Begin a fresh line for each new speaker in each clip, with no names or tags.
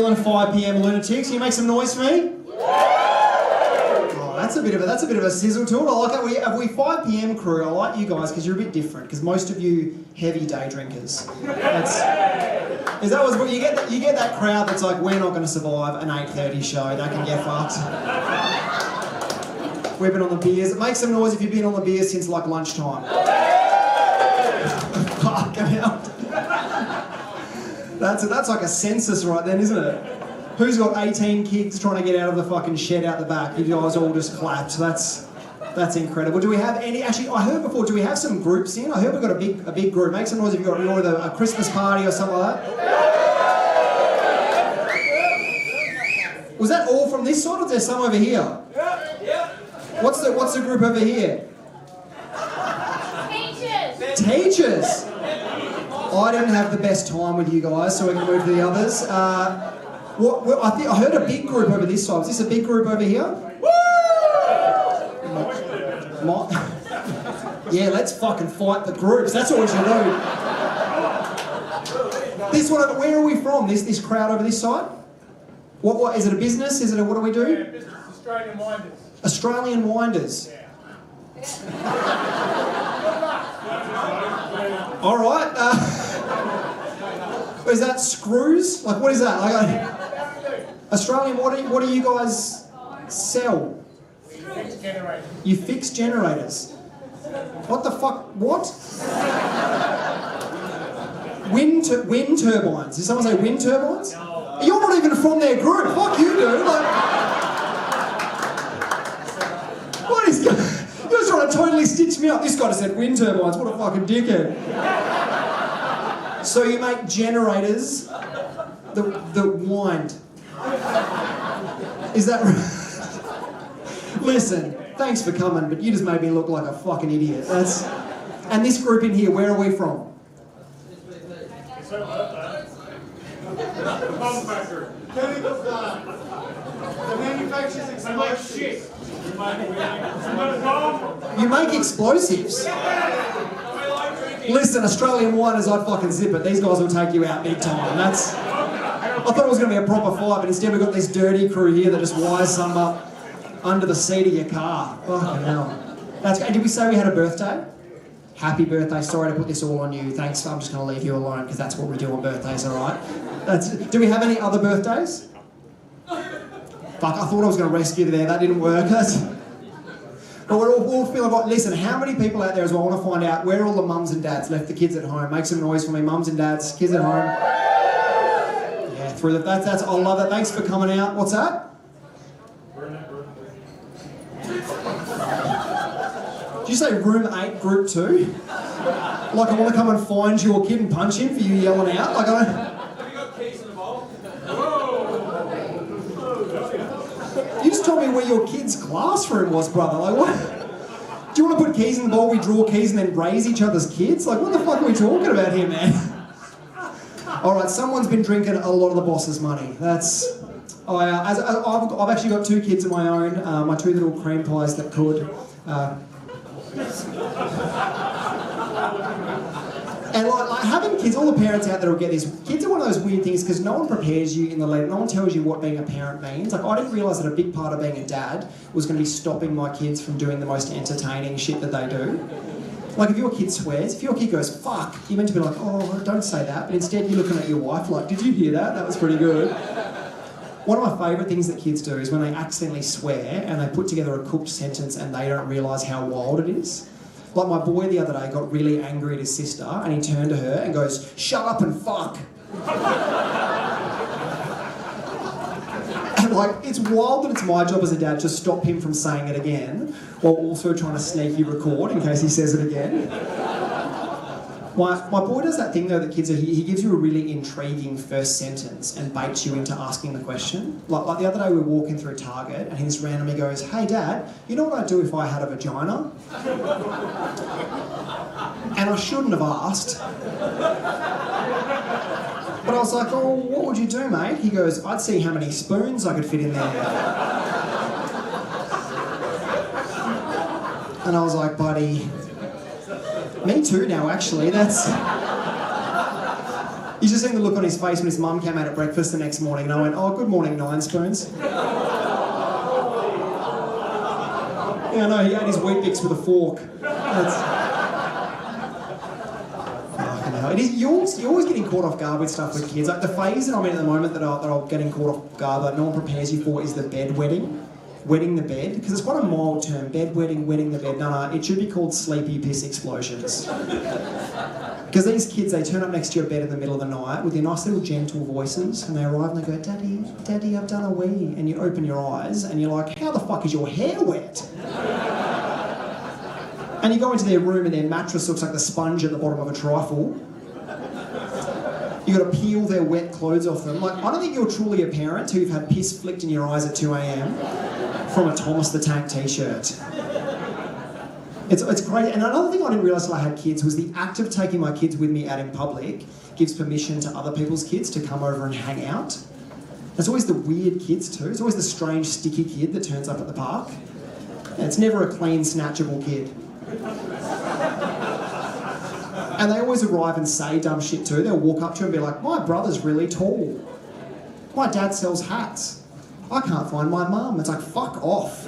Zealand 5 p.m. lunatics. Can you make some noise for me? Oh, that's a bit of a sizzle to it. I like it. We 5 p.m. crew. I like you guys because you're a bit different. Because most of you heavy day drinkers. Is that what you get? You get that crowd that's like, we're not going to survive an 8:30 show. They can get fucked. We've been on the beers. Make some noise if you've been on the beers since like lunchtime. Fucking hell. That's like a census right then, isn't it? Who's got 18 kids trying to get out of the fucking shed out the back? You guys all just clapped. That's incredible. Do we have any? Actually, I heard before. Do we have some groups in? I heard we've got a big group. Make some noise if you've got a Christmas party or something like that. Was that all from this side, or is there some over here? Yeah. What's the group over here? Teachers. I didn't have the best time with you guys, so we can move to the others. I heard a big group over this side. Is this a big group over here? Woo! Yeah, let's fucking fight the groups. That's what we should do. This one, where are we from? This crowd over this side? What is it? A business? Is it a what do we do?
Yeah, business. Australian Winders.
Australian Winders.
Yeah.
All right. Is that screws? Like, what is that? Australian, what do you guys sell?
We fix generators.
You fix generators. What the fuck? What? Wind turbines. Did someone say wind turbines? No. You're not even from their group. Fuck you, dude. Like, what is? You're trying to totally stitch me up. This guy just said wind turbines. What a fucking dickhead. So you make generators that wind. Is that right? Listen, thanks for coming, but you just made me look like a fucking idiot. And this group in here, where are we from?
The bomb factory.
Chemical plant. The manufacturers explosives.
You make explosives? Listen, Australian Winders, I'd fucking zip it. These guys will take you out big time. I thought it was going to be a proper fight, but instead we've got this dirty crew here that just wires some up under the seat of your car. Fucking hell. And did we say we had a birthday? Happy birthday. Sorry to put this all on you. Thanks. I'm just going to leave you alone because that's what we do on birthdays, all right? Do we have any other birthdays? Fuck, I thought I was going to rescue you there. That didn't work. But we're all feeling like, listen, how many people out there as well want to find out where all the mums and dads left the kids at home? Make some noise for me, mums and dads, kids at home. Yeah, through the, that's I love it. Thanks for coming out. What's that? Did you say room 8, group 2? Like I want to come and find your kid and punch him for you yelling out? Like I don't...
Have you got keys in the bowl?
You just told me where your kid's classroom was, brother. Like what? Do you want to put keys in the bowl, we draw keys and then raise each other's kids? Like what the fuck are we talking about here, man? Alright, someone's been drinking a lot of the boss's money. That's... I've actually got 2 kids of my own, my 2 little cream pies that could... And like having kids, all the parents out there will get this. Kids are one of those weird things because no one prepares you in the lead. No one tells you what being a parent means. Like I didn't realise that a big part of being a dad was going to be stopping my kids from doing the most entertaining shit that they do. Like if your kid swears, if your kid goes fuck, you're meant to be like, oh, don't say that. But instead you're looking at your wife like, did you hear that? That was pretty good. One of my favourite things that kids do is when they accidentally swear and they put together a cooked sentence and they don't realise how wild it is. Like my boy the other day got really angry at his sister and he turned to her and goes, shut up and fuck. And like, it's wild that it's my job as a dad to stop him from saying it again while also trying to sneaky record in case he says it again. My boy does that thing though that kids are, he gives you a really intriguing first sentence and baits you into asking the question. Like the other day we were walking through Target and he just randomly goes, hey Dad, you know what I'd do if I had a vagina? And I shouldn't have asked. But I was like, oh, what would you do, mate? He goes, I'd see how many spoons I could fit in there. And I was like, buddy... Me too now, actually. That's... You just seen the look on his face when his mum came out at breakfast the next morning, and I went, "Oh, good morning, 9 spoons." Yeah, no, he ate his Wheat Bix with a fork. That's... Fucking hell. It is, you're always getting caught off guard with stuff with kids. Like the phase that I'm in at the moment that I'm getting caught off guard that no one prepares you for is the bed wedding. Wedding the bed, because it's quite a mild term. Bed wedding, wedding the bed. No, it should be called sleepy piss explosions. Because these kids, they turn up next to your bed in the middle of the night with their nice little gentle voices, and they arrive and they go, "Daddy, Daddy, I've done a wee." And you open your eyes and you're like, "How the fuck is your hair wet?" And you go into their room and their mattress looks like the sponge at the bottom of a trifle. You got to peel their wet clothes off them. Like, I don't think you're truly a parent who've had piss flicked in your eyes at 2 a.m. from a Thomas the Tank t-shirt. It's great. And another thing I didn't realise till I had kids was the act of taking my kids with me out in public gives permission to other people's kids to come over and hang out. It's always the weird kids too. It's always the strange, sticky kid that turns up at the park. And it's never a clean, snatchable kid. And they always arrive and say dumb shit too. They'll walk up to you and be like, "My brother's really tall. My dad sells hats. I can't find my mum." It's like, fuck off.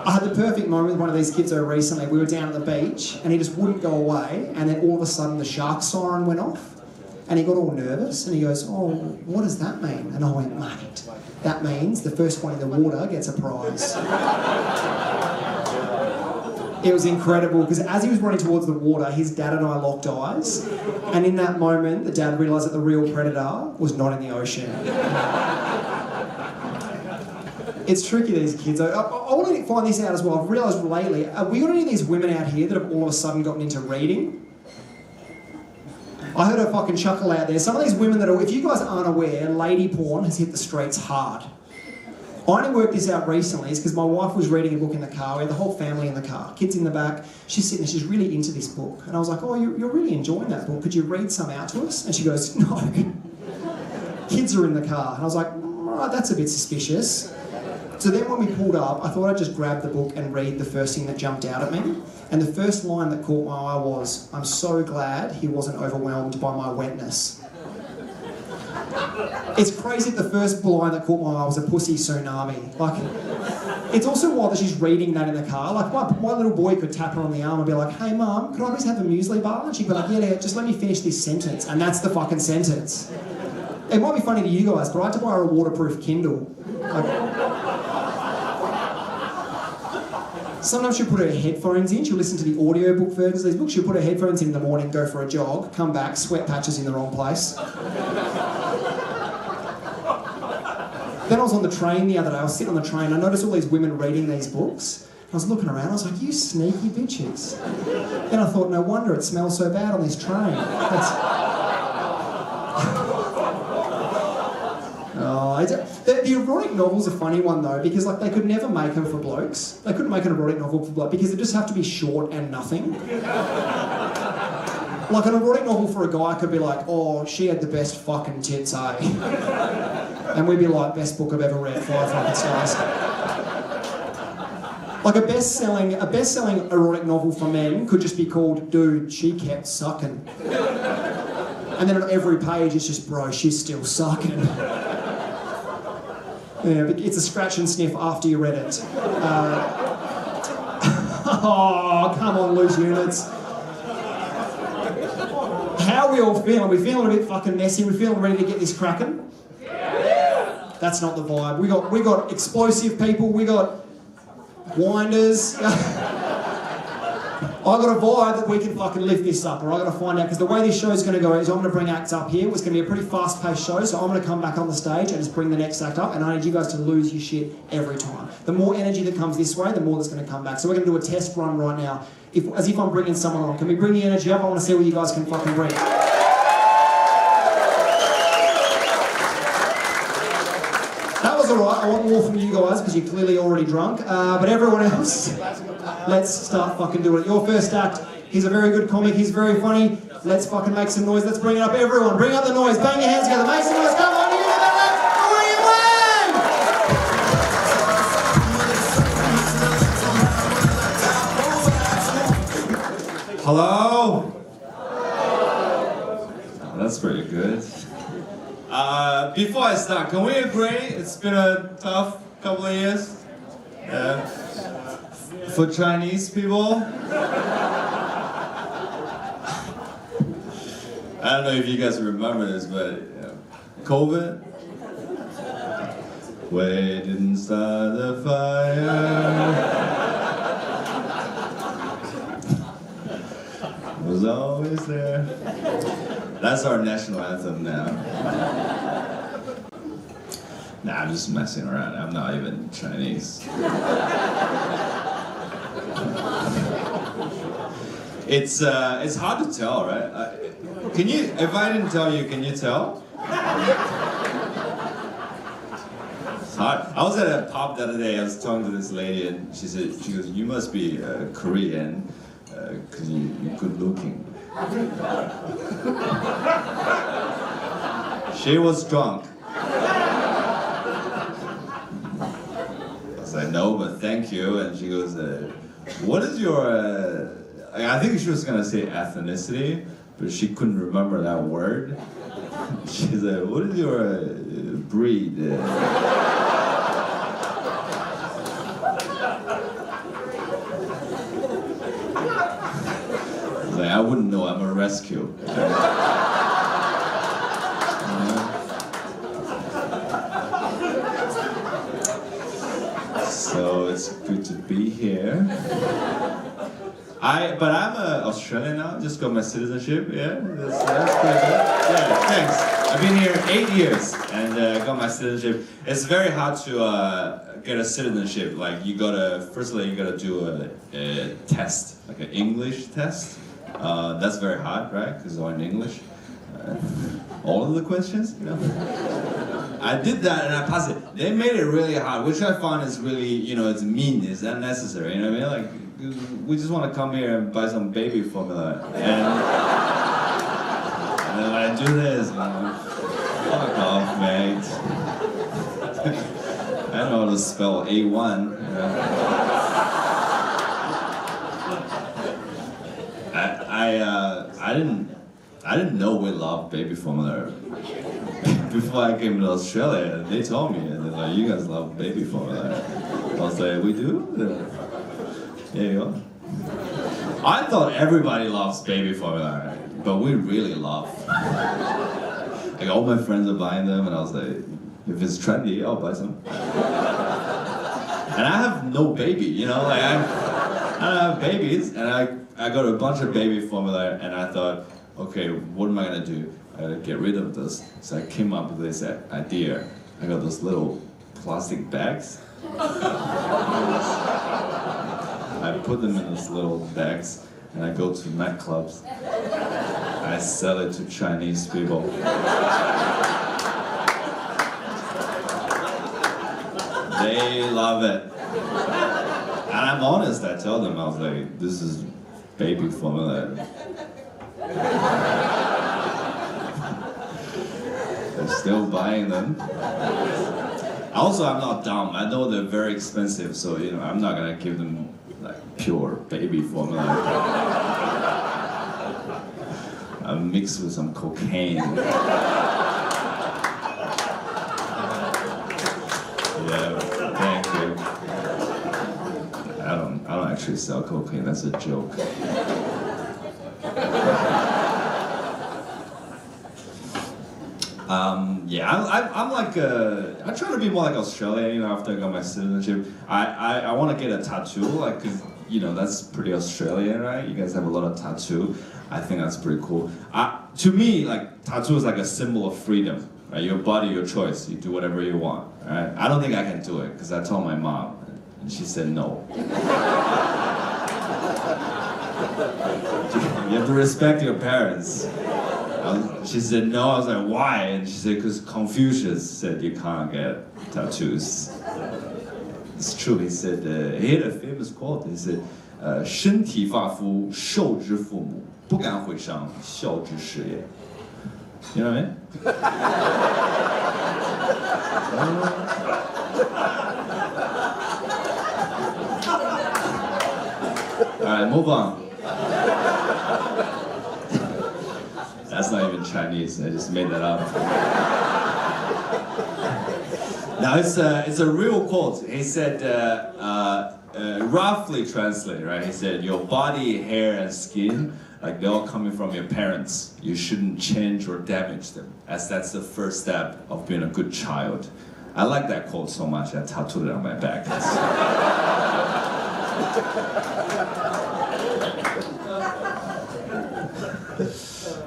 I had the perfect moment with one of these kids over recently. We were down at the beach and he just wouldn't go away, and then all of a sudden the shark siren went off and he got all nervous and he goes, "Oh, what does that mean?" And I went, "Mate, that means the first one in the water gets a prize." It was incredible because as he was running towards the water, his dad and I locked eyes, and in that moment the dad realised that the real predator was not in the ocean. It's tricky, these kids. I want to find this out as well. I've realised lately, have we got any of these women out here that have all of a sudden gotten into reading? I heard a fucking chuckle out there. Some of these women that are, if you guys aren't aware, lady porn has hit the streets hard. I only worked this out recently, it's because my wife was reading a book in the car. We had the whole family in the car, kids in the back. She's sitting there, she's really into this book. And I was like, "Oh, you're really enjoying that book. Could you read some out to us?" And she goes, "No. Kids are in the car." And I was like, "Oh, that's a bit suspicious." So then when we pulled up, I thought I'd just grab the book and read the first thing that jumped out at me. And the first line that caught my eye was, "I'm so glad he wasn't overwhelmed by my wetness." It's crazy that the first line that caught my eye was a pussy tsunami. Like, it's also wild that she's reading that in the car. Like, my little boy could tap her on the arm and be like, "Hey Mum, could I please have a muesli bar?" And she'd be like, yeah, just let me finish this sentence. And that's the fucking sentence. It might be funny to you guys, but I had to buy her a waterproof Kindle. Like, sometimes she'll put her headphones in, she'll listen to the audiobook versions of these books, she'll put her headphones in the morning, go for a jog, come back, sweat patches in the wrong place. Then I was on the train the other day, I was sitting on the train, I noticed all these women reading these books. I was looking around, I was like, "You sneaky bitches." Then I thought, no wonder it smells so bad on this train. The erotic novel's a funny one though, because like they could never make them for blokes. They couldn't make an erotic novel for blokes because they just have to be short and nothing. Like an erotic novel for a guy could be like, "Oh, she had the best fucking tits, eh?" And we'd be like, "Best book I've ever read, 5 fucking stars." Like a best-selling erotic novel for men could just be called, "Dude, she kept sucking." And then on every page it's just, "Bro, she's still sucking." Yeah, but it's a scratch and sniff after you read it. Oh, come on, loose units. How are we all feeling? We feeling a bit fucking messy? We feeling ready to get this cracking? That's not the vibe. We got explosive people. We got winders. I got a vibe that we can fucking lift this up, or I got to find out, because the way this show's going to go is I'm going to bring acts up here. It's going to be a pretty fast-paced show, so I'm going to come back on the stage and just bring the next act up, and I need you guys to lose your shit every time. The more energy that comes this way, the more that's going to come back. So we're going to do a test run right now, as if I'm bringing someone on. Can we bring the energy up? I want to see what you guys can fucking bring. That was alright. I want more from you guys because you're clearly already drunk. But everyone else, let's start fucking doing it. Your first act, he's a very good comic, he's very funny. Let's fucking make some noise. Let's bring it up, everyone. Bring up the noise. Bang your hands together. Make some noise. Come on, you to the left. Hello?
before I start, can we agree it's been a tough couple of years? For Chinese people? I don't know if you guys remember this, but COVID? We didn't start the fire. Was always there. That's our national anthem now. Nah, I'm just messing around. I'm not even Chinese. It's hard to tell, right? Can you? If I didn't tell you, can you tell? It's hard. I was at a pub the other day. I was talking to this lady, and she goes, "You must be Korean, because you're good looking." She was drunk. I was like, "No, but thank you." And she goes, "What is your?" I think she was gonna say ethnicity, but she couldn't remember that word. She's like, "What is your breed?" I was like, "I wouldn't know. I'm a rescue." So it's good to be here. But I'm Australian now, just got my citizenship, yeah, that's pretty good. Yeah, thanks. I've been here 8 years and got my citizenship. It's very hard to get a citizenship. Like firstly you gotta do a test, like an English test. That's very hard, right? Because it's all in English. All of the questions, you know? I did that and I passed it. They made it really hard, which I find is really, it's mean, it's unnecessary, you know what I mean? Like, we just want to come here and buy some baby formula. And then I do this, fuck off, mate. I don't know how to spell A1. I didn't know we loved baby formula. Before I came to Australia, they told me, and they're like, "You guys love baby formula." I was like, "We do?" There you go. I thought everybody loves baby formula, but we really love. Like all my friends are buying them, and I was like, if it's trendy, I'll buy some. And I have no baby, like I don't have babies, and I got a bunch of baby formula, and I thought, okay, what am I gonna do? I gotta get rid of this. So I came up with this idea. I got those little plastic bags. I put them in those little bags, and I go to nightclubs. I sell it to Chinese people. They love it. And I'm honest, I tell them, I was like, this is baby formula. They're still buying them. Also, I'm not dumb. I know they're very expensive, so I'm not gonna give them like pure baby formula. I'm mixed with some cocaine. Yeah, thank you. I don't actually sell cocaine. That's a joke. I'm like I try to be more like Australia. After I got my citizenship, I want to get a tattoo, like, cause that's pretty Australian, right? You guys have a lot of tattoo. I think that's pretty cool. To me, like tattoo is like a symbol of freedom, right? Your body, your choice. You do whatever you want, right? I don't think I can do it because I told my mom, and she said no. You have to respect your parents. She said no. I was like, why? And she said, because Confucius said you can't get tattoos. It's true. He said, he had a famous quote. He said, 身体发肤，受之父母，不敢毁伤，孝之始也. You know what I mean? All right, move on. That's not even Chinese. I just made that up. Now it's a real quote. He said, roughly translated, right? He said, your body, hair, and skin, like they're all coming from your parents. You shouldn't change or damage them, as that's the first step of being a good child. I like that quote so much, I tattooed it on my back.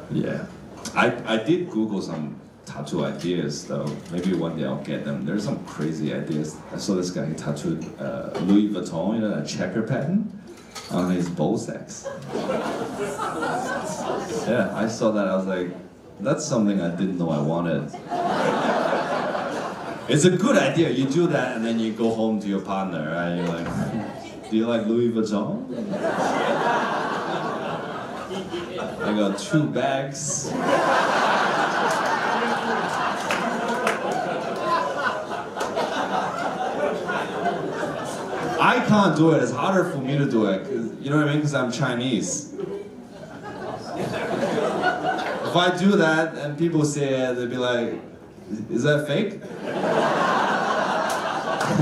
Yeah. I did Google some tattoo ideas though. Maybe one day I'll get them. There's some crazy ideas. I saw this guy, he tattooed Louis Vuitton, you know, a checker pattern on his ball sacks. Yeah, I saw that, I was like, that's something I didn't know I wanted. It's a good idea, you do that and then you go home to your partner, right? You're like, do you like Louis Vuitton? I got 2 bags. I can't do it, it's harder for me to do it, you know what I mean, because I'm Chinese. If I do that and people say it, they'll be like, is that fake?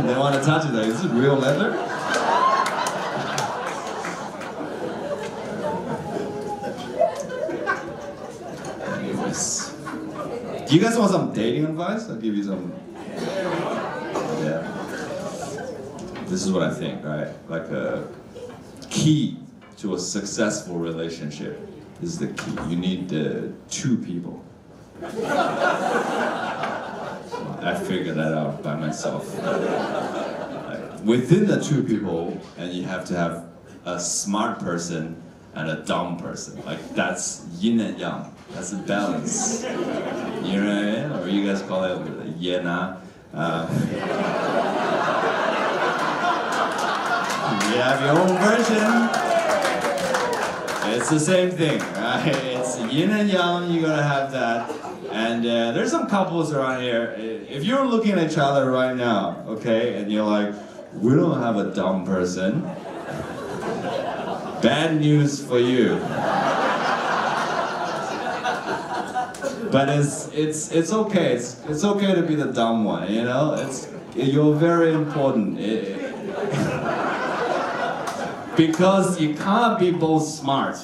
They want to touch it, like, is it real leather? Anyways. Do you guys want some dating advice? I'll give you some. Yeah. This is what I think, right? Like a key to a successful relationship is the key. You need 2 people. I figured that out by myself. Like, within the 2 people, and you have to have a smart person and a dumb person. Like that's yin and yang. That's a balance. You know what I mean? Or you guys call it yena. You have your own version. It's the same thing, right? It's yin and yang, you gotta have that. And there's some couples around here, if you're looking at each other right now, okay, and you're like, we don't have a dumb person, bad news for you. But it's okay, it's okay to be the dumb one, you know? You're very important. Because you can't be both smart.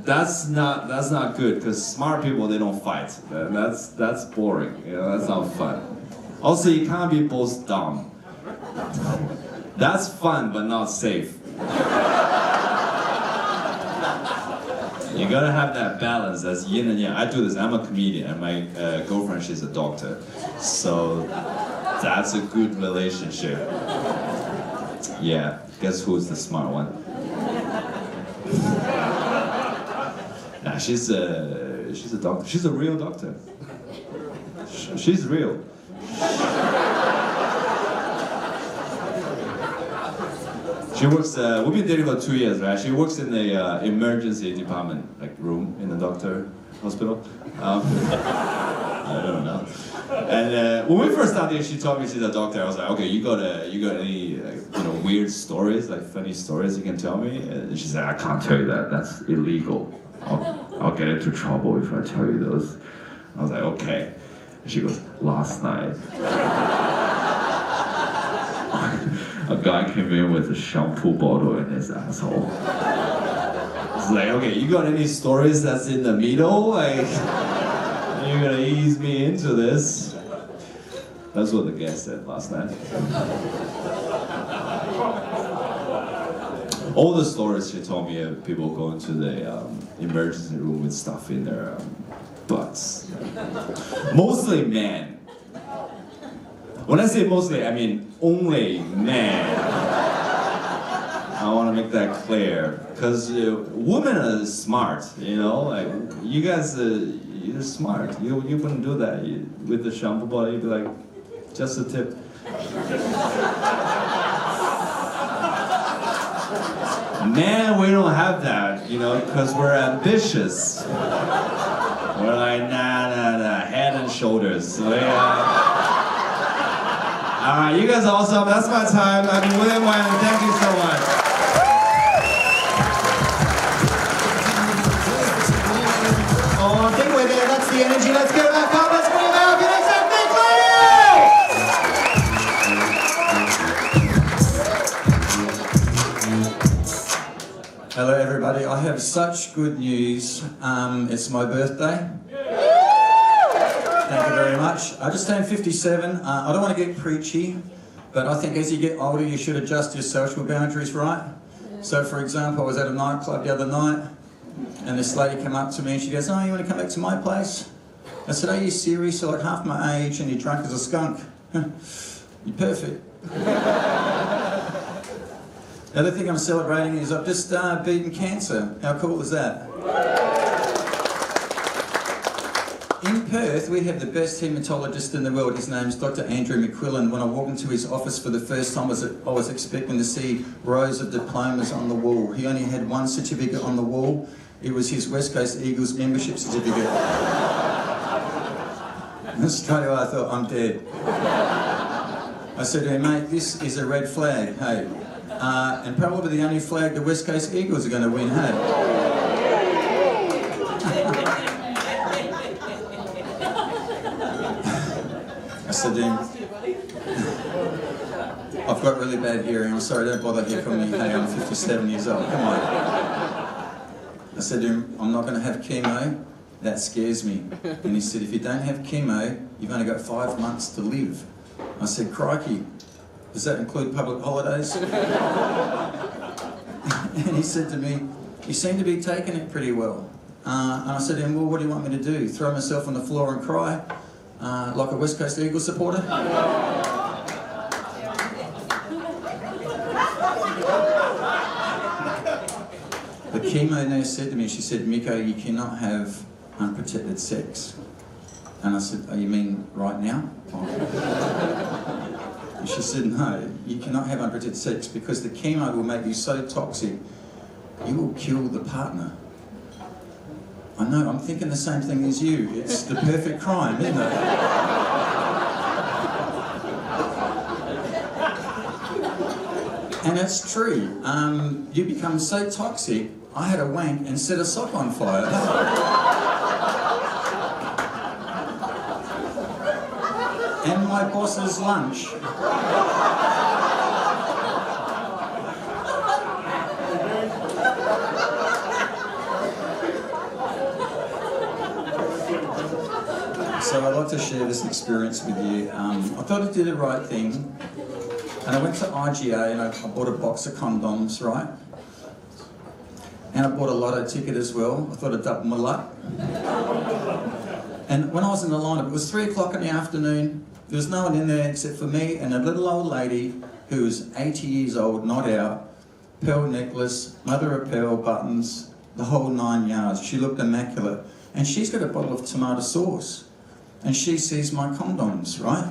That's not good, because smart people, they don't fight. That's boring, you know, that's not fun. Also, you can't be both dumb. That's fun, but not safe. You gotta have that balance, that's yin and yang. I do this, I'm a comedian, and my girlfriend, she's a doctor. So, that's a good relationship. Yeah, guess who's the smart one? Nah, she's a doctor. She's a real doctor. She's real. She works. We've been dating for 2 years, right? She works in the emergency department, like room in the doctor hospital. I don't know. And when we first started, she told me she's a doctor. I was like, okay, you got any weird stories, like funny stories you can tell me? And she said, I can't tell you that. That's illegal. I'll get into trouble if I tell you those. I was like, okay. And she goes, last night, a guy came in with a shampoo bottle in his asshole. It's like, okay, you got any stories that's in the middle? Like, you're gonna ease me into this? That's what the guy said last night. All the stories she told me of people going to the emergency room with stuff in their butts. Mostly men. When I say mostly, I mean only men. I want to make that clear, because women are smart, you know. Like you guys, you're smart. You wouldn't do that with the shampoo bottle. You'd be like, just a tip. Man, we don't have that, you know, because we're ambitious. We're like, nah, head and shoulders. So, Alright, you guys are awesome. That's my time. I've been William Wang, and thank you so much.
Oh, I think we're there. That's the energy. Let's get back up. Let's bring it out. Get exactly clear!
Hello everybody, I have such good news. It's my birthday. Thank you very much. I just turned 57. I don't want to get preachy, but I think as you get older you should adjust your social boundaries, right? So for example, I was at a nightclub the other night and this lady came up to me and she goes, "Oh, you want to come back to my place?" I said, "Are you serious? You're like half my age and you're drunk as a skunk." You're perfect. The other thing I'm celebrating is I've just beaten cancer. How cool is that? In Perth, we have the best haematologist in the world. His name's Dr. Andrew McQuillan. When I walked into his office for the first time, I was expecting to see rows of diplomas on the wall. He only had one certificate on the wall. It was his West Coast Eagles membership certificate. And straight away I thought, I'm dead. I said to him, "Mate, this is a red flag, hey. And probably the only flag the West Coast Eagles are going to win, hey." I said to him, "I've got really bad hearing. I'm sorry, don't bother hearing from me. Hey, I'm 57 years old. Come on." I said to him, "I'm not going to have chemo. That scares me." And he said, "If you don't have chemo, you've only got 5 months to live." I said, "Crikey, does that include public holidays?" And he said to me, "You seem to be taking it pretty well." And I said to him, "Well, what do you want me to do? Throw myself on the floor and cry like a West Coast Eagles supporter?" The chemo nurse said to me, she said, "Miko, you cannot have unprotected sex." And I said, "Oh, you mean right now?" And she said, "No, you cannot have unprotected sex because the chemo will make you so toxic, you will kill the partner." I know, I'm thinking the same thing as you. It's the perfect crime, isn't it? And it's true. You become so toxic, I had a wank and set a sock on fire. And my boss's lunch. So I'd like to share this experience with you. I thought I did the right thing. And I went to IGA and I bought a box of condoms, right? And I bought a lotto ticket as well. I thought I'd double my luck. And when I was in the lineup, it was 3 o'clock in the afternoon. There was no one in there except for me and a little old lady who was 80 years old, not out, pearl necklace, mother of pearl buttons, the whole 9 yards. She looked immaculate. And she's got a bottle of tomato sauce. And she sees my condoms, right?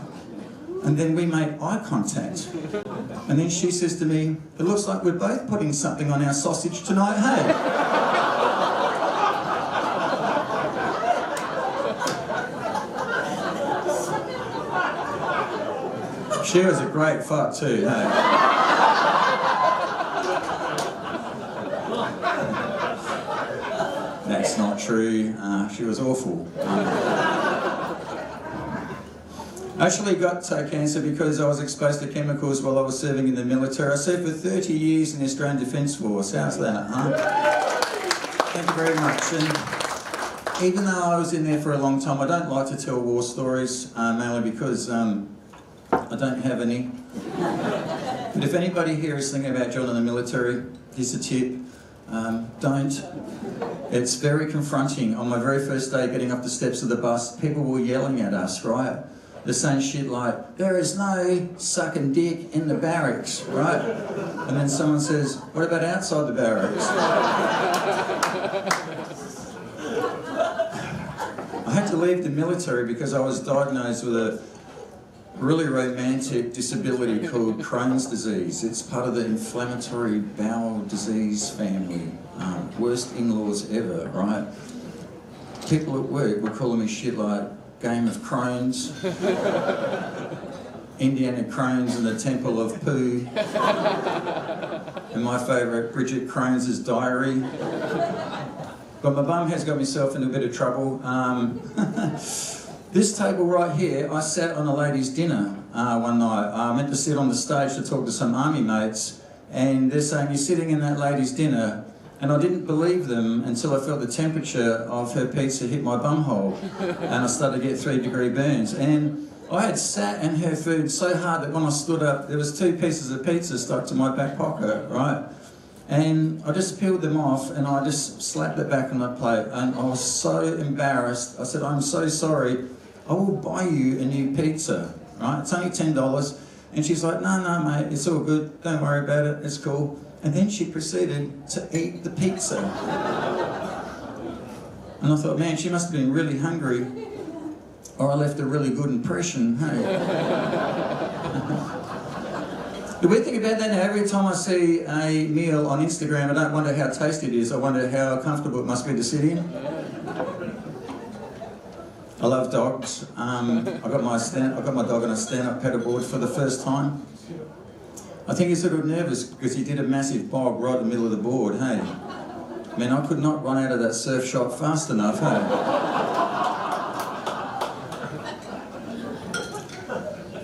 And then we made eye contact. And then she says to me, "It looks like we're both putting something on our sausage tonight, hey?" She was a great fuck too, hey? That's not true. She was awful. I actually got cancer because I was exposed to chemicals while I was serving in the military. I served for 30 years in the Australian Defence Force. How's that, huh? Thank you very much. And even though I was in there for a long time, I don't like to tell war stories, mainly because I don't have any. But if anybody here is thinking about joining the military, here's a tip. Don't. It's very confronting. On my very first day getting up the steps of the bus, people were yelling at us, right? They're saying shit like, "There is no sucking dick in the barracks," right? And then someone says, "What about outside the barracks?" I had to leave the military because I was diagnosed with a really romantic disability called Crohn's disease. It's part of the inflammatory bowel disease family. Worst in-laws ever, right? People at work were calling me shit like Game of Crones, Indiana Crones and the Temple of Pooh, and my favourite, Bridget Crones' Diary. But my bum has got myself in a bit of trouble. This table right here, I sat on a ladies' dinner one night. I meant to sit on the stage to talk to some army mates, and they're saying, "You're sitting in that ladies' dinner, And I didn't believe them until I felt the temperature of her pizza hit my bumhole, and I started to get 3-degree burns. And I had sat in her food so hard that when I stood up, there was 2 pieces of pizza stuck to my back pocket, right? And I just peeled them off and I just slapped it back on the plate, and I was so embarrassed. I said, I'm so sorry, I will buy you a new pizza, right? It's only $10. And she's like, no, mate, it's all good, don't worry about it, it's cool. And then she proceeded to eat the pizza. And I thought, man, she must have been really hungry, or I left a really good impression, hey? The weird thing about that, now, every time I see a meal on Instagram, I don't wonder how tasty it is, I wonder how comfortable it must be to sit in. I love dogs. I got my dog on a stand-up pedalboard for the first time. I think he's a little nervous because he did a massive bog right in the middle of the board, hey? Man, I could not run out of that surf shop fast enough, hey?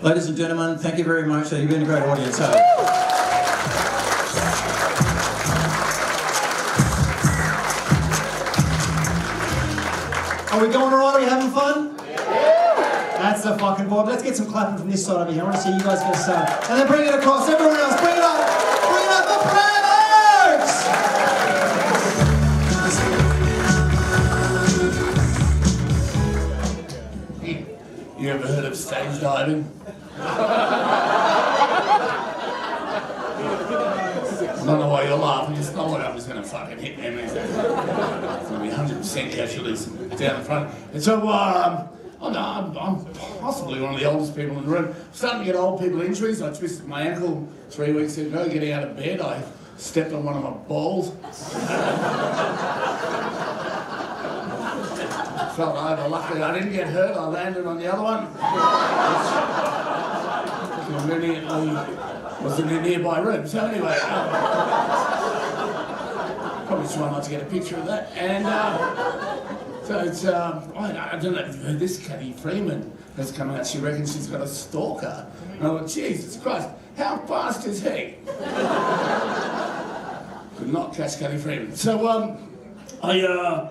Ladies and gentlemen, thank you very much. You've been a great audience, hey?
Are we going alright? Are we having fun? That's the fucking vibe. Let's get some clapping from this side over here. I want to see you guys go start. And then bring it across. Everyone else, bring it up. Bring it up for Fremantle!
You ever heard of stage diving? I don't know why you're laughing, it's not what I was going to fucking hit them, is it? It's going to be 100% casualties down the front. And so, I'm possibly one of the oldest people in the room. I'm starting to get old people injuries. I twisted my ankle 3 weeks ago getting out of bed. I stepped on one of my balls. Felt over. Luckily I didn't get hurt. I landed on the other one. Conveniently was in a nearby room. So anyway, probably try not to get a picture of that. And so it's, I don't know if you've heard this, Cathy Freeman has come out. She reckons she's got a stalker. And I thought, Jesus Christ, how fast is he? Could not catch Cathy Freeman. So, I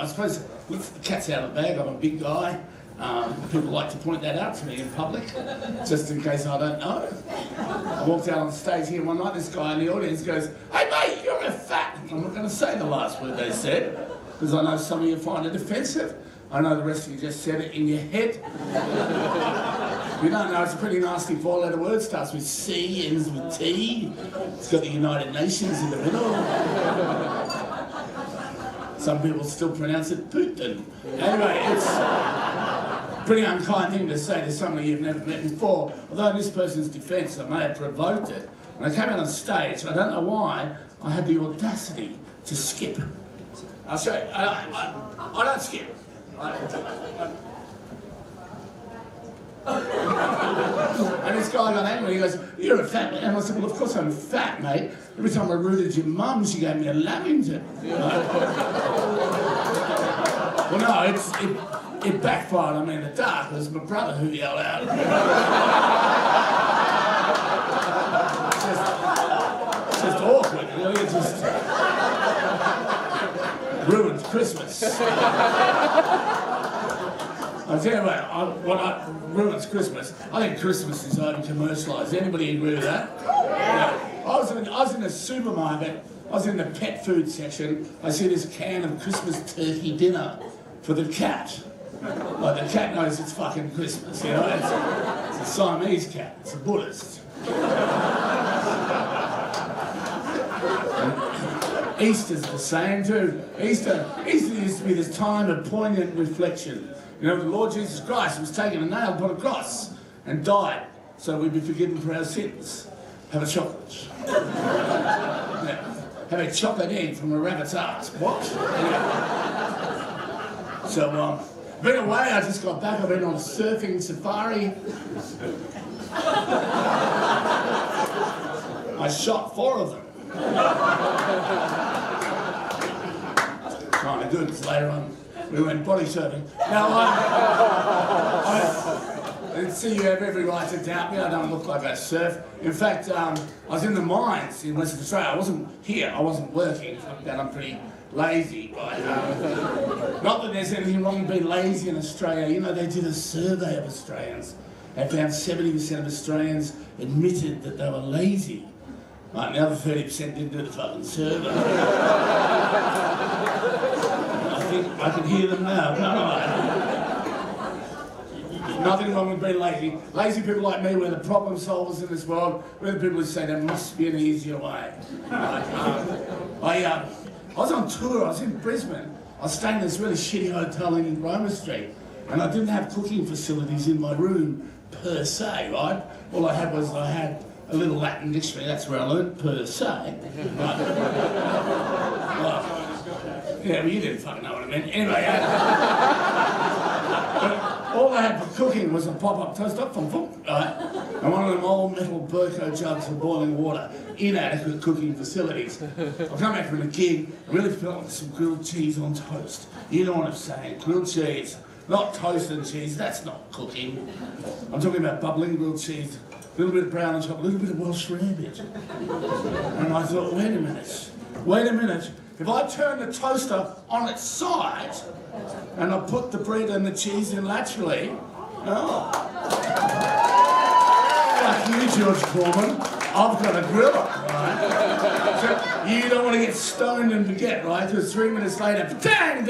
suppose with the cat's out of the bag, I'm a big guy. People like to point that out to me in public, just in case I don't know. I walked out on stage here one night, this guy in the audience goes, "Hey mate, you're a fat." I'm not going to say the last word they said, because I know some of you find it offensive. I know the rest of you just said it in your head. You don't know, it's a pretty nasty 4-letter word, starts with C, ends with T. It's got the United Nations in the middle. Some people still pronounce it Putin. Anyway, it's a pretty unkind thing to say to somebody you've never met before. Although in this person's defence, I may have provoked it. When I came out on stage, I don't know why, I had the audacity to skip. I'll show you. I don't skip. And this guy got angry, he goes, "You're a fat man." And I said, "Well, of course I'm fat, mate. Every time I rooted your mum, she gave me a Lamington." Well, no, it backfired on me in the dark. It was my brother who yelled out. It's just awkward, really. It just ruined Christmas. I'll tell you what ruins Christmas. I think Christmas is over-commercialised. Anybody agree with that? Yeah. I was in a supermarket. I was in the pet food section. I see this can of Christmas turkey dinner for the cat. Like, the cat knows it's fucking Christmas, you know? It's a Siamese cat. It's a Buddhist. Easter's the same too. Easter used to be this time of poignant reflection. You know, the Lord Jesus Christ was taken a nail upon a cross and died so we'd be forgiven for our sins. Have a chocolate. Yeah. Have a chocolate egg from a rabbit's ass. What? Yeah. So, been away, I just got back. I've been on a surfing safari. I shot 4 of them. Kind of good, because later on we went body surfing. Now, And see, you have every right to doubt me. I don't look like I surf. In fact, I was in the mines in Western Australia. I wasn't here. I wasn't working. Fuck that, I'm pretty lazy, right? Not that there's anything wrong with being lazy in Australia. You know, they did a survey of Australians. They found 70% of Australians admitted that they were lazy. Right, and the other 30% didn't do the fucking survey. I think I can hear them now, can't I? Nothing wrong with being lazy. Lazy people like me, we're the problem solvers in this world. We're the people who say there must be an easier way. I was on tour, I was in Brisbane. I was staying in this really shitty hotel in Roma Street, and I didn't have cooking facilities in my room per se, right? All I had was a little Latin dictionary, that's where I learned per se. Right? Well, yeah, well, you didn't fucking know what I meant. Anyway, all I had for cooking was a pop-up toaster, right? And one of them old metal Burko jugs for boiling water. Inadequate cooking facilities. I come back from a gig, I really felt like some grilled cheese on toast. You know what I'm saying, grilled cheese. Not toasted cheese, that's not cooking. I'm talking about bubbling grilled cheese, a little bit of brown on top, a little bit of Welsh rarebit. And I thought, wait a minute. If I turn the toaster on its side and I put the bread and the cheese in laterally, like you, George Foreman, I've got a griller, right? So you don't want to get stoned and forget, right? Because 3 minutes later, dang,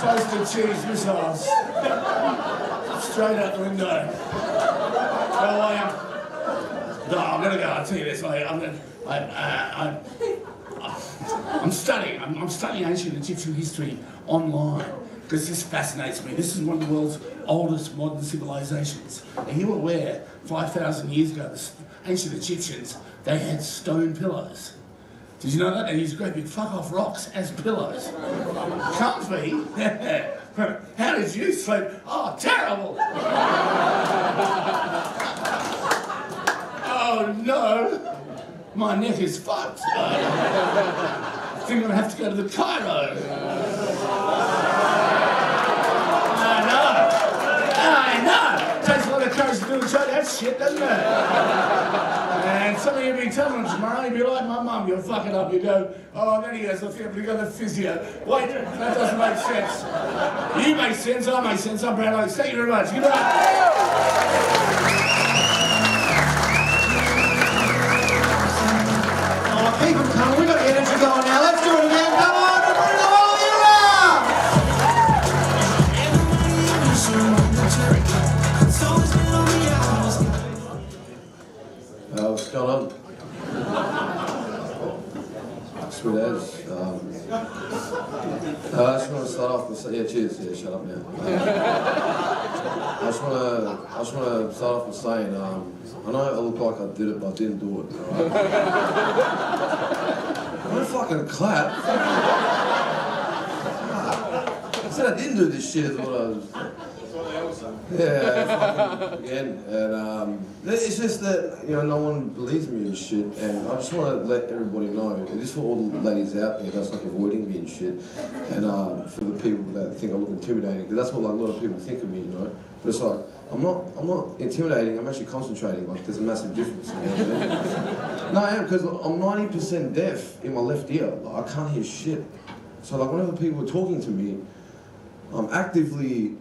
toasted cheese missiles straight out the window. So I'm gonna go. I'll tell you this. I'm studying ancient Egyptian history online because this fascinates me. This is one of the world's oldest modern civilizations. Are you aware? 5,000 years ago, the ancient Egyptians, they had stone pillows. Did you know that? They used great big fuck-off rocks as pillows. Comfy? How did you sleep? Oh, terrible! Oh, no! My neck is fucked. I think I'm going to have to go to the Cairo. I know! Takes a lot of courage to do that shit, doesn't it? And some of you be telling them tomorrow, you'd be like my mum, you'll fuck it up, you go, oh, then he goes, I think I'm going to go to the physio. Wait, that doesn't make sense. You make sense, I make sense, I'm Brad Oakes. Thank you very much. Good night.
Oh, keep them coming, we've got the energy going now, let's do it again, come on, we're bringing the whole year around!
What's going on? Sweet as. I just want to start off with saying, yeah, cheers, yeah, shut up now. I just want to start off with saying, I know I look like I did it, but I didn't do it, alright? Don't fucking clap. I said I didn't do this shit, is what I was. Yeah, fucking again. And it's just that, you know, no one believes me and shit. And I just want to let everybody know, and this for all the ladies out there that's like avoiding me and shit. And for the people that think I look intimidating, because that's what like a lot of people think of me, you know. But it's like, I'm not intimidating, I'm actually concentrating. Like there's a massive difference. You know what I mean? No, I am, because I'm 90% deaf in my left ear. Like I can't hear shit. So like whenever people are talking to me, I'm actively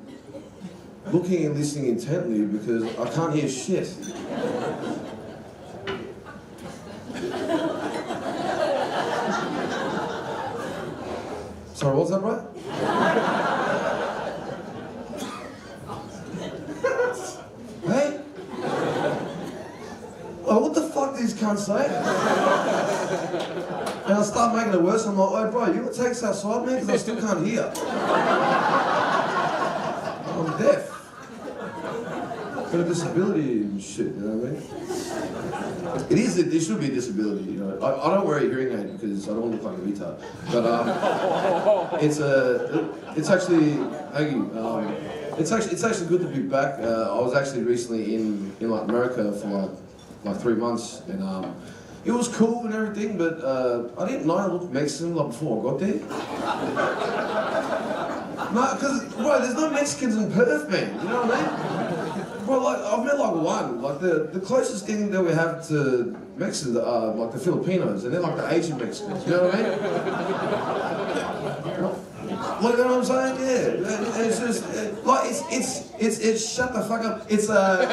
looking and listening intently because I can't hear shit. Sorry, what's that, bro? Hey? Oh, what the fuck did these cunts say? And I start making it worse. I'm like, oh, bro, you want to take us outside, man? Because I still can't hear. I'm deaf. Got a disability and shit, you know what I mean? It should be a disability, you know. I don't wear a hearing aid because I don't look like a retard. But it's actually, thank you. It's actually good to be back. I was actually recently in like America for like 3 months, and it was cool and everything, but I didn't know I looked Mexican like before I got there. No, because, bro, there's no Mexicans in Perth, man. You know what I mean? Bro, like, I've met like one. Like, the closest thing that we have to Mexicans are like the Filipinos, and they're like the Asian Mexicans. You know what I mean? Like, you know what I'm saying? Yeah. And it's just, like, it's shut the fuck up. It's, like,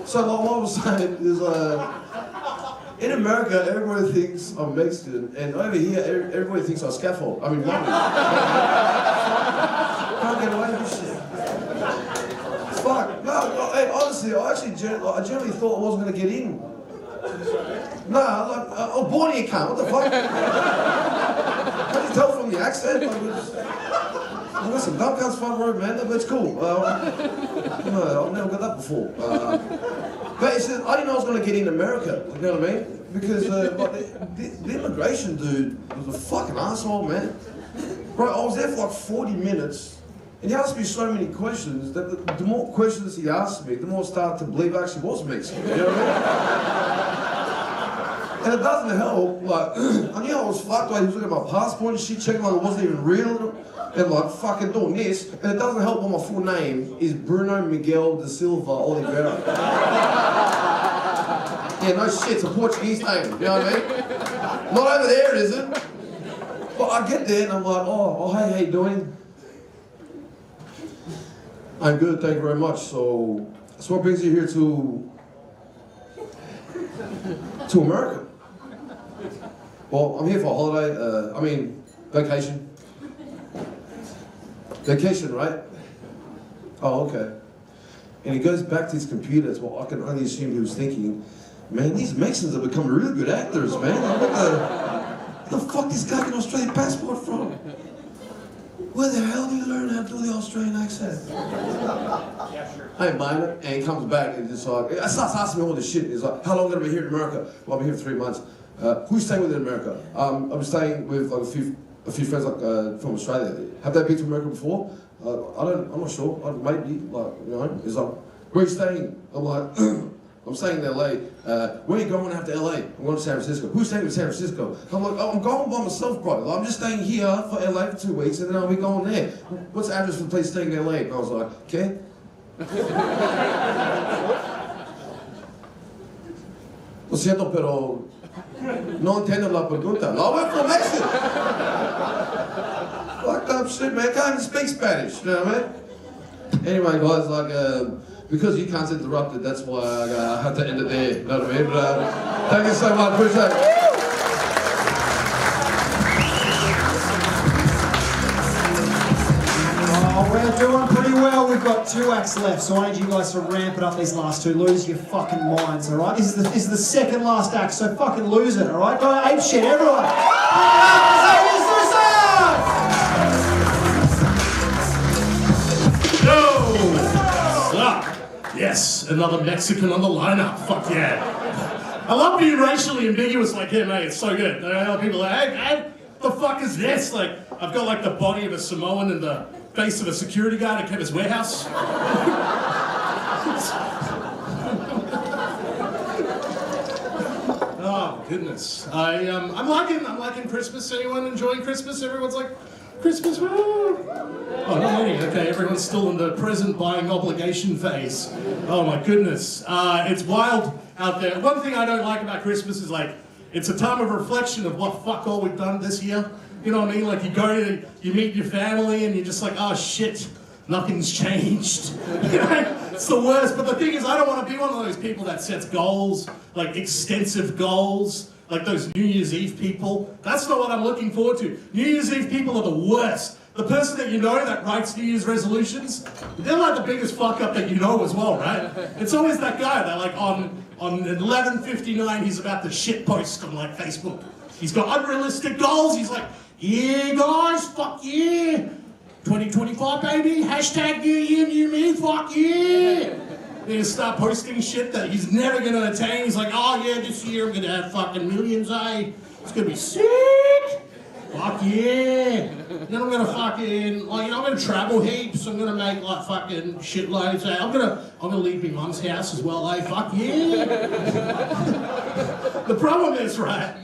so like, what I was saying is, in America, everybody thinks I'm Mexican, and over here, everybody thinks I'm scaffold. I mean, money. Can't get away with shit. Fuck. No, hey, honestly, I generally thought I wasn't going to get in. Nah, like, oh, born here, cunt. What the fuck? Can't you tell from the accent? I got some dumb cunts front row, man, but it's cool. No, I've never got that before. But it's just, I didn't know I was going to get in America, you know what I mean? Because the immigration dude was a fucking asshole, man. Bro, I was there for like 40 minutes, and he asked me so many questions that the more questions he asked me, the more I started to believe I actually was Mexican, you know what I mean? And it doesn't help, like, I knew I was fucked, like, he was looking at my passport and shit, checking like it wasn't even real, and like, fucking doing this, and it doesn't help when my full name is Bruno Miguel da Silva Oliveira. Yeah, no shit, it's a Portuguese name, you know what I mean? Not over there, it isn't. But I get there and I'm like, oh, hey, how you doing? I'm good, thank you very much. So what brings you here to America? Well, I'm here for a holiday, vacation. Vacation, right? Oh, okay. And he goes back to his computer, so I can only assume he was thinking, man, these Mexicans have become really good actors, man. Like, what the fuck this guy get an Australian passport from? Where the hell did you learn how to do the Australian accent?
Yeah, sure.
I ain't buying it. And he comes back and just like, I starts asking me all this shit. He's like, how long gonna be here in America? Well, I've been here for 3 months. Who's staying with in America? I'm staying with like a few friends like from Australia. Have they been to America before? I'm not sure. Maybe, like, you know. He's like, where are you staying? I'm like, I'm staying in LA. Where are you going after LA? I'm going to San Francisco. Who's staying in San Francisco? I'm like, oh, I'm going by myself, bro. I'm just staying here for LA for 2 weeks and then I'll be going there. What's the address for the place staying in LA? And I was like, okay. Lo siento, pero no entiendo la pregunta. No, we're from Mexico. Fucked up shit, man. Can't even speak Spanish, you know what I mean? Anyway, guys, like, because you can't interrupt it, that's why I had to end it there, you know what I mean? But thank you so much, appreciate it.
Oh, we're doing pretty well. We've got 2 acts left, so I need you guys to ramp it up these last 2. Lose your fucking minds, all right? This is the second last act, so fucking lose it, all right? Go ape shit, everyone.
Yes, another Mexican on the lineup. Fuck yeah. I love being racially ambiguous like him, mate. It's so good. People are like, hey, what the fuck is this? Like, I've got like the body of a Samoan and the face of a security guard at Kevin's warehouse. Oh, goodness. I'm liking Christmas. Anyone enjoying Christmas? Everyone's like, Christmas, woo! Oh, not many. Okay, everyone's still in the present buying obligation phase. Oh my goodness. It's wild out there. One thing I don't like about Christmas is like, it's a time of reflection of what fuck all we've done this year. You know what I mean? Like you meet your family and you're just like, oh shit, nothing's changed. You know? It's the worst. But the thing is, I don't want to be one of those people that sets goals, like extensive goals. Like those New Year's Eve people. That's not what I'm looking forward to. New Year's Eve people are the worst. The person that you know that writes New Year's resolutions, they're like the biggest fuck up that you know as well, right? It's always that guy that like on 11:59 he's about to shit post on like Facebook. He's got unrealistic goals. He's like, yeah guys, fuck yeah. 2025 baby, hashtag New Year, New Me, fuck yeah. They just start posting shit that he's never gonna attain. He's like, oh yeah, this year I'm gonna have fucking millions, eh? It's gonna be sick! Fuck yeah! Then I'm gonna fucking, like, you know, I'm gonna travel heaps. I'm gonna make like fucking shitloads, eh? I'm gonna leave my mum's house as well, eh? Fuck yeah! The problem is, right,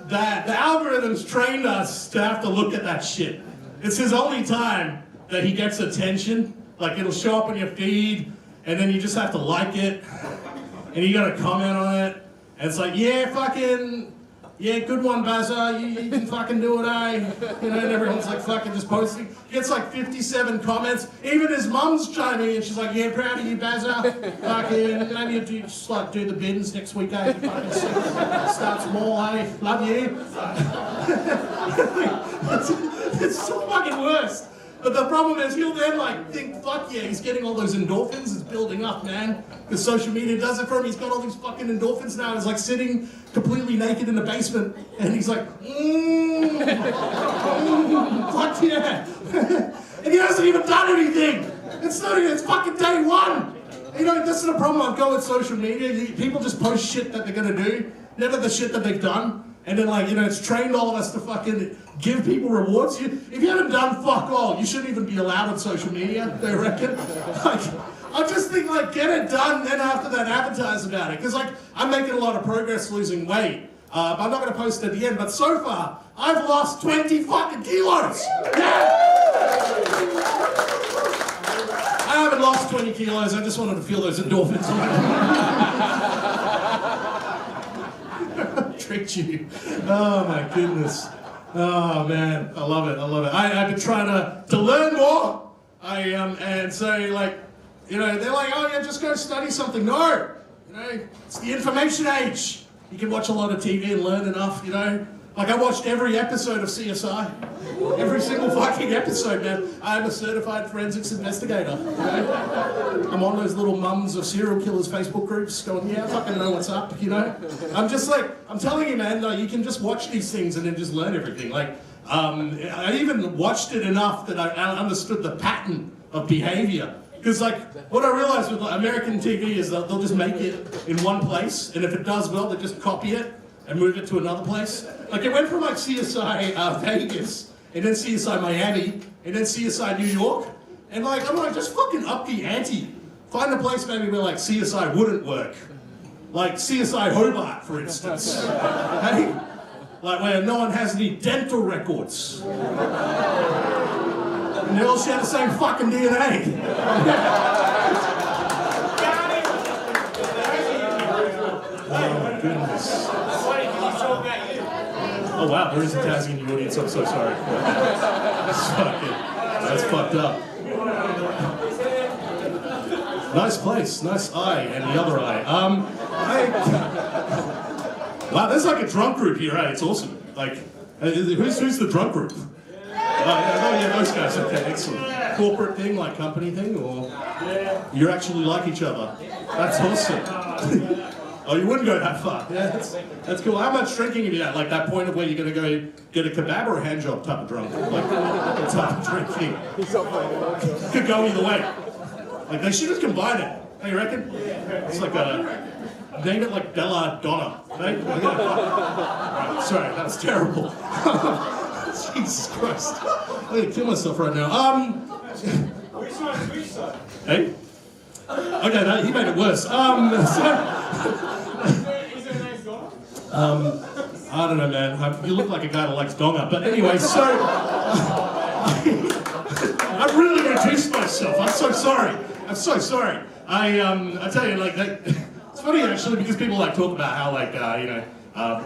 that the algorithms trained us to have to look at that shit. It's his only time that he gets attention. Like, it'll show up on your feed, and then you just have to like it, and you gotta comment on it. And it's like, yeah, fucking, yeah, good one, Bazza, you can fucking do it, eh? You know, and everyone's like fucking just posting. He gets like 57 comments. Even his mum's chiming in, she's like, yeah, proud of you, Bazza. Fucking, maybe you do, just like do the bins next week, eh? You fucking start small, eh? Love you. It's so fucking worse. But the problem is he'll then like think, fuck yeah, he's getting all those endorphins, it's building up, man. Because social media does it for him, he's got all these fucking endorphins now. He's like sitting completely naked in the basement and he's like, fuck yeah. And he hasn't even done anything. It's not even, it's fucking day one. You know, this is the problem I've got with social media. People just post shit that they're gonna do, never the shit that they've done. And then like, you know, it's trained all of us to fucking give people rewards. If you haven't done fuck all, you shouldn't even be allowed on social media, they reckon. Like, I just think like, get it done, then after that advertise about it. Because like, I'm making a lot of progress losing weight. But I'm not gonna post at the end, but so far, I've lost 20 fucking kilos. Yeah! I haven't lost 20 kilos, I just wanted to feel those endorphins. Tricked you. Oh my goodness. Oh man, I love it, I love it. I've been trying to learn more. And so like, you know, they're like, oh yeah, just go study something. No, you know, it's the information age. You can watch a lot of TV and learn enough, you know. Like I watched every episode of CSI. Every single fucking episode, man. I'm a certified forensics investigator. You know? I'm on those little mums of serial killers Facebook groups going, yeah, I fucking know what's up, you know? I'm just like, I'm telling you, man, like, you can just watch these things and then just learn everything. Like, I even watched it enough that I understood the pattern of behavior. Because like, what I realized with American TV is that they'll just make it in one place, and if it does well, they just copy it and move it to another place. Like it went from like CSI Vegas, and then CSI Miami, and then CSI New York. And like, I'm like, just fucking up the ante. Find a place maybe where like CSI wouldn't work. Like CSI Hobart, for instance. Hey? Like where no one has any dental records. And they all share the same fucking DNA. Oh my goodness. Oh wow, there is a Tassie in the audience, I'm so sorry. That's fucked up. Nice place, nice eye, and the other eye. Wow, there's like a drunk group here, eh? It's awesome. Like, who's the drunk group? Yeah, those guys, okay, excellent. Corporate thing, like company thing, or you actually like each other? That's awesome. Oh, you wouldn't go that far. Yeah, that's cool. How much drinking have you had? Like that point of where you're going to go get a kebab or a hand job type of drunk? Like, what type of drinking? Could go either way. Like, they should just combine it. Hey, you reckon? It's like name it like Bella Donna, right? Right, sorry, that was terrible. Jesus Christ. I'm going to kill myself right now. Hey? Okay, no, he made it worse.
Is it a nice dog?
I don't know, man. You look like a guy that likes donga. But anyway, so I really reduced myself. I'm so sorry. I'm so sorry. I tell you, like, it's funny actually because people like talk about how like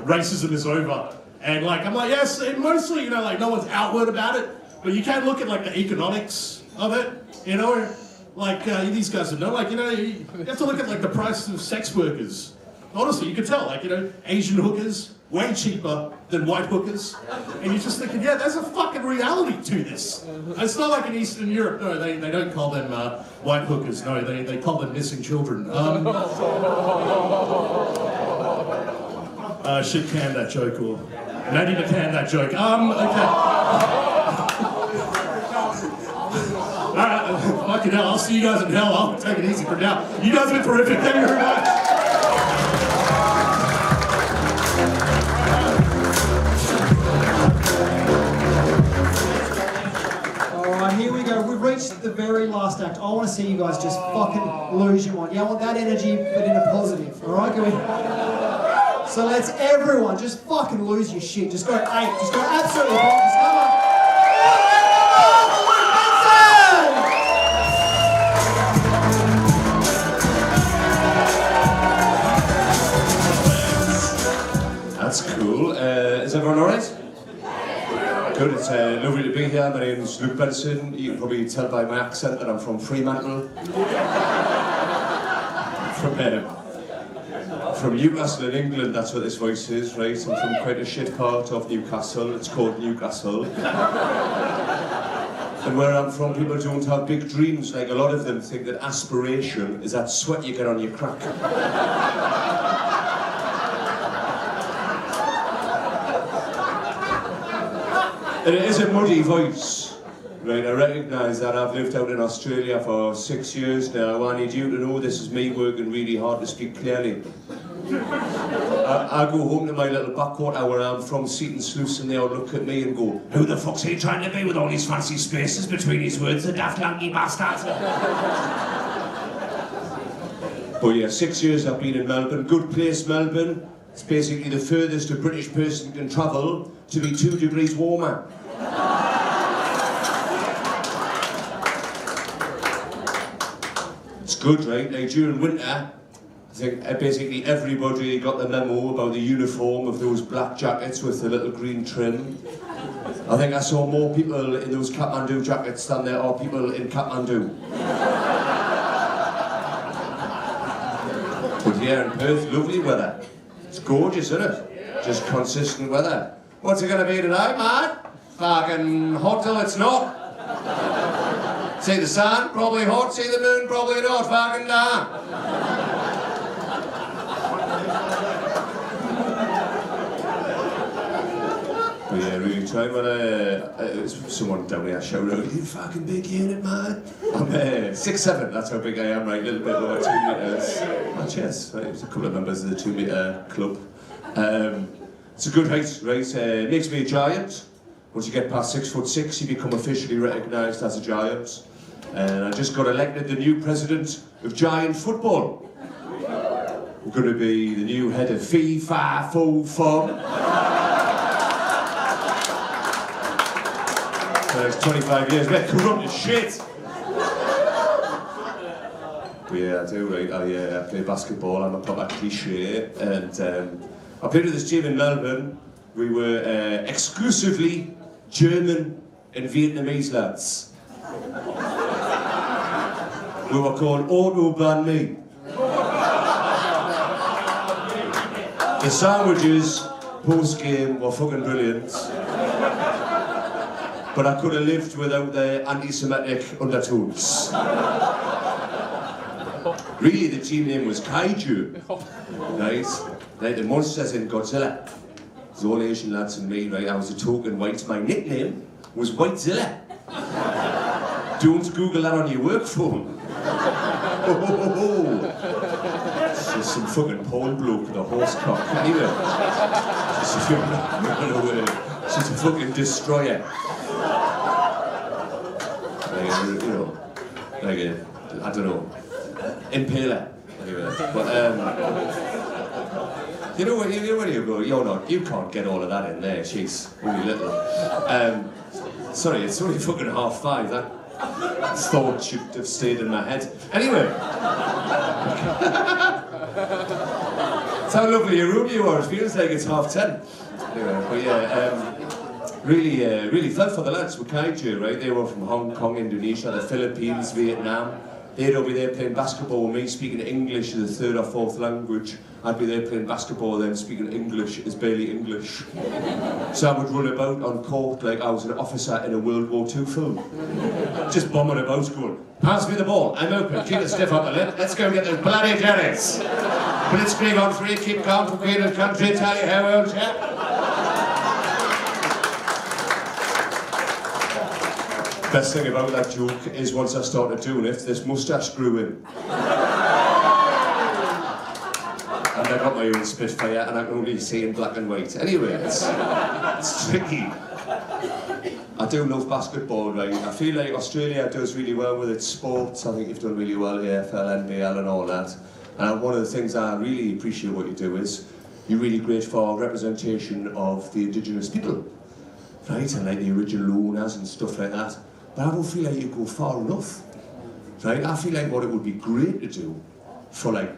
racism is over, and like I'm like yes, and mostly you know like no one's outward about it, but you can look at like the economics of it, you know. Like, these guys would know, like, you know, you have to look at, like, the price of sex workers. Honestly, you can tell, like, you know, Asian hookers, way cheaper than white hookers. And you're just thinking, yeah, there's a fucking reality to this. It's not like in Eastern Europe, no, they don't call them white hookers, no, they call them missing children. Should can that joke, or not even can that joke. Okay. Alright, fucking hell, I'll see you guys in hell. I'll take it easy for now. You guys have been terrific. Thank you very much.
Alright, here we go. We've reached the very last act. I want to see you guys just fucking lose your mind. Yeah, I want that energy, but in a positive. Alright, can we? So let's everyone just fucking lose your shit. Just go 8. Just go absolutely bonkers. Come on.
It's lovely to be here. My name's Luke Benson. You can probably tell by my accent that I'm from Fremantle. From Newcastle in England, that's what this voice is, right? I'm from quite a shit part of Newcastle. It's called Newcastle. And where I'm from, people don't have big dreams. Like, a lot of them think that aspiration is that sweat you get on your crack. And it is a muddy voice, right? I recognise that. I've lived out in Australia for 6 years now. I need you to know this is me working really hard to speak clearly. I go home to my little backwater where I'm from, Seaton Sluice, and they all look at me and go, "Who the fuck's he trying to be with all these fancy spaces between his words, the daft lanky bastard?" But yeah, 6 years I've been in Melbourne. Good place, Melbourne. It's basically the furthest a British person can travel to be 2 degrees warmer. It's good, right? Like during winter, I think basically everybody got the memo about the uniform of those black jackets with the little green trim. I think I saw more people in those Kathmandu jackets than there are people in Kathmandu. But here in Perth, lovely weather. It's gorgeous, isn't it? Just consistent weather. What's it gonna be tonight, man? Fucking hot till it's not. See the sun, probably hot. See the moon, probably not. Fucking damn. But yeah, really trying when someone down here shouted out, "You fucking big unit, man." I'm 6'7", that's how big I am, right? A little bit over 2 meters. My chest, right? There's a couple of members of the 2 meter club. It's a good height, right? It makes me a giant. Once you get past 6'6", you become officially recognised as a giant. And I just got elected the new president of Giant Football. I'm going to be the new head of FIFA Full Fun. For the next 25 years, they're corrupt as shit. But yeah, I do, right? I play basketball. I'm a proper cliche. And I played with this team in Melbourne. We were exclusively German and Vietnamese lads. We were called Autobahn Me. The sandwiches post-game were fucking brilliant. But I could have lived without the anti-Semitic undertones. Really, the team name was Kaiju, right? Like the monsters in Godzilla. There's all Asian lads and me, right? I was a token white. My nickname was Whitezilla. Don't Google that on your work phone. It's just some fucking Paul bloke with a horse cock. Anyway, she's a fucking destroyer. Like I don't know, impaler. Anyway, but you know where you go? You can't get all of that in there. She's really little. Sorry, it's only fucking 5:30. That thought should have stayed in my head. Anyway. That's how lovely your room you are. It feels like it's 10:30. Anyway, but yeah, really felt for the lads with Kaiju, right? They were from Hong Kong, Indonesia, the Philippines, Vietnam. They'd all be there playing basketball with me, speaking English as a 3rd or 4th language. I'd be there playing basketball, then speaking English as barely English. So I would run about on court like I was an officer in a World War II film. Just bombing about, going, "Pass me the ball, I'm open, keep it stiff up a lip, let's go get those bloody Jerry's. Blitzkrieg on 3, keep calm for Queen of Country, tell you how old chap." Best thing about that joke is once I started doing it, this moustache grew in. And I got my own Spitfire and I can only see in black and white. Anyway, it's tricky. I do love basketball, right? I feel like Australia does really well with its sports. I think you've done really well here, AFL, NBL and all that. And one of the things I really appreciate what you do is you're really great for representation of the indigenous people, right? And like the original owners and stuff like that. But I don't feel like you go far enough, right? I feel like what it would be great to do for like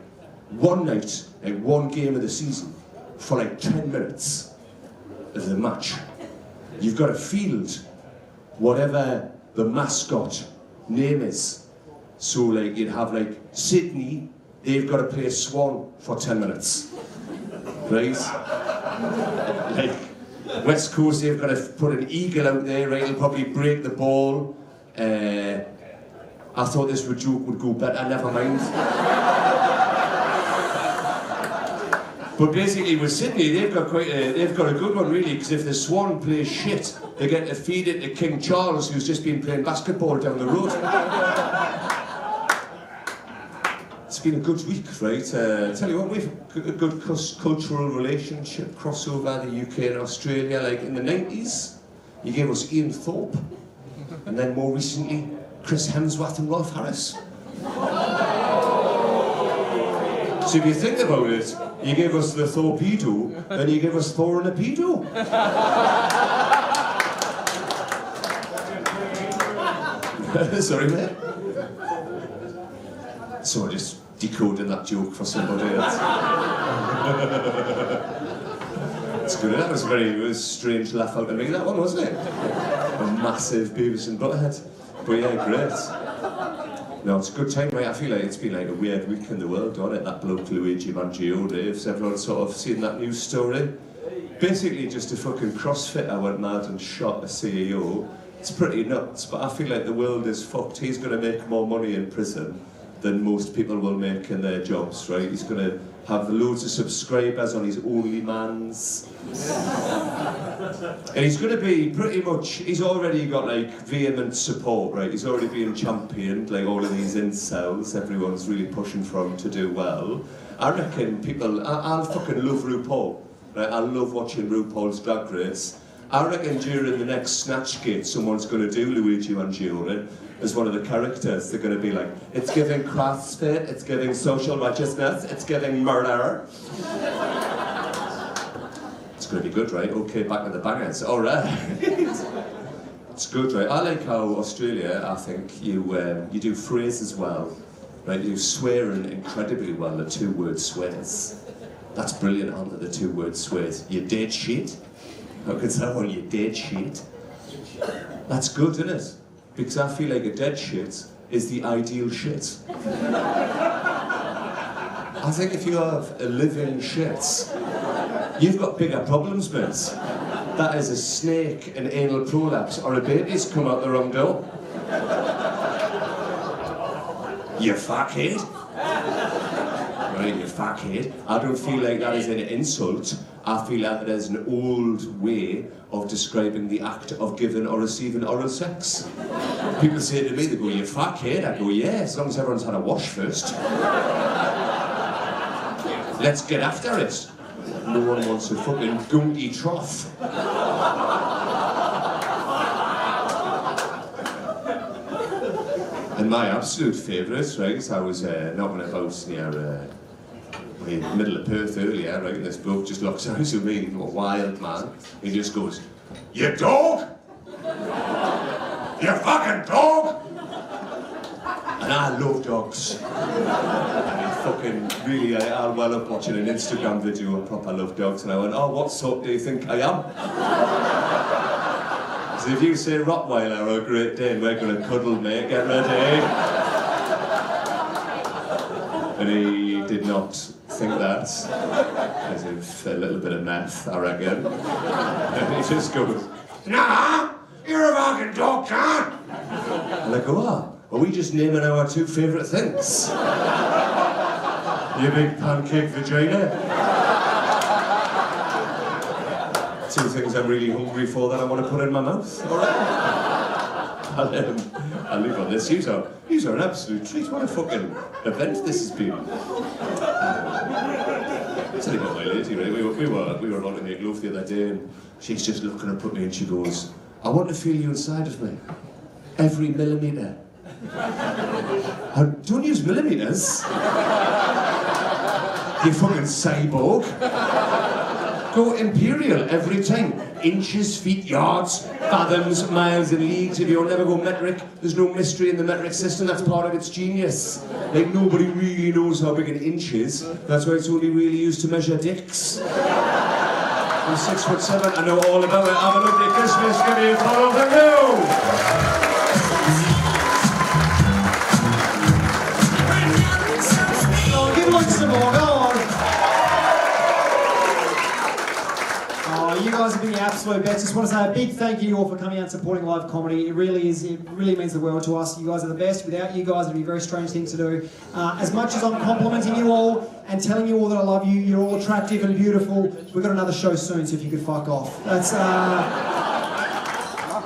one night, like one game of the season, for like 10 minutes of the match, you've got to field whatever the mascot name is. So like you'd have like Sydney, they've got to play Swan for 10 minutes. Right? Like West Coast, they've got to put an eagle out there, right? It'll probably break the ball. I thought this joke would go better, never mind. But basically with Sydney, they've got a good one really, because if the Swan plays shit, they get to feed it to King Charles, who's just been playing basketball down the road. It's been a good week, right? Tell you what, we've got a good cultural relationship crossover, the UK and Australia. Like in the 90s, you gave us Ian Thorpe, and then more recently, Chris Hemsworth and Rolf Harris. So if you think about it, you gave us the Thorpedo, and you gave us Thor and a pedo. Sorry, mate. So I just decoding that joke for somebody else. It's good. That was a very strange laugh out of me, that one, wasn't it? A massive Beavis and Butthead. But yeah, great. No, it's a good time, mate. I feel like it's been like a weird week in the world, hasn't it? That bloke Luigi Mangione, has everyone sort of seen that news story? Basically just a fucking CrossFitter went mad and shot a CEO. It's pretty nuts, but I feel like the world is fucked. He's going to make more money in prison than most people will make in their jobs, right? He's going to have loads of subscribers on his OnlyMans. And he's going to be pretty much, he's already got like vehement support, right? He's already being championed, like all of these incels, everyone's really pushing for him to do well. I reckon people, I'll fucking love RuPaul, right? I love watching RuPaul's Drag Race. I reckon during the next Snatch Gate, someone's going to do Luigi Mangione as one of the characters. They're going to be like, it's giving CrossFit, it's giving social righteousness, it's giving murder. It's going to be good, right? Okay, back with the bangers. All right. It's good, right? I like how Australia, I think, you do phrases well, right? You do swearing incredibly well, the two-word swears. That's brilliant, aren't they, the two-word swears? You dead shit. How could someone, you dead shit? That's good, isn't it? Because I feel like a dead shit is the ideal shit. I think if you have a living shit, you've got bigger problems, mate. That is a snake, an anal prolapse, or a baby's come out the wrong door. You fuckhead. Right, you fuckhead. I don't feel like that is an insult. I feel like that is an old way of describing the act of giving or receiving oral sex. People say to me, they go, you fuckhead. I go, yeah, as long as everyone's had a wash first. Let's get after it. No one wants a fucking gunky trough. And my absolute favourite, right, I was knocking about near in the middle of Perth earlier, right, and this bloke just looks out at me, a wild man, he just goes, you dog? You fucking dog? And I love dogs. And he fucking really, I well up watching an Instagram video of proper love dogs, and I went, oh, what sort do you think I am? So if you say Rottweiler or Great Dane, we're going to cuddle, mate, get ready. And he did not think that, as if a little bit of meth, I reckon. And he just goes, nah, you're a fucking dog, cunt. And I go, oh, are we just naming our two favourite things? You big pancake vagina? Two things I'm really hungry for that I want to put in my mouth. All right. I'll leave on this. These are an absolute treat. What a fucking event this has been. Telling about my lady, right? We were about to make love the other day, and she's just looking up at me and she goes, I want to feel you inside of me. Every millimetre. Don't use millimetres. You fucking cyborg. Go imperial every time. Inches, feet, yards, fathoms, miles and leagues. If you'll never go metric, there's no mystery in the metric system. That's part of its genius. Like, nobody really knows how big an inch is. That's why it's only really used to measure dicks. I'm 6'7". I know all about it. Have a lovely Christmas. Give me a follow. Thank you.
Oh, give Luke some more, go on. Oh, you guys have been the absolute best. Just want to say a big thank you all for coming out and supporting live comedy. It really means the world to us. You guys are the best. Without you guys, it'd be a very strange thing to do. As much as I'm complimenting you all and telling you all that I love you, you're all attractive and beautiful. We've got another show soon, so if you could fuck off. That's,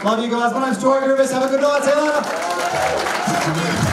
love you guys. My name's Tori Rivers. Have a good night. See you later.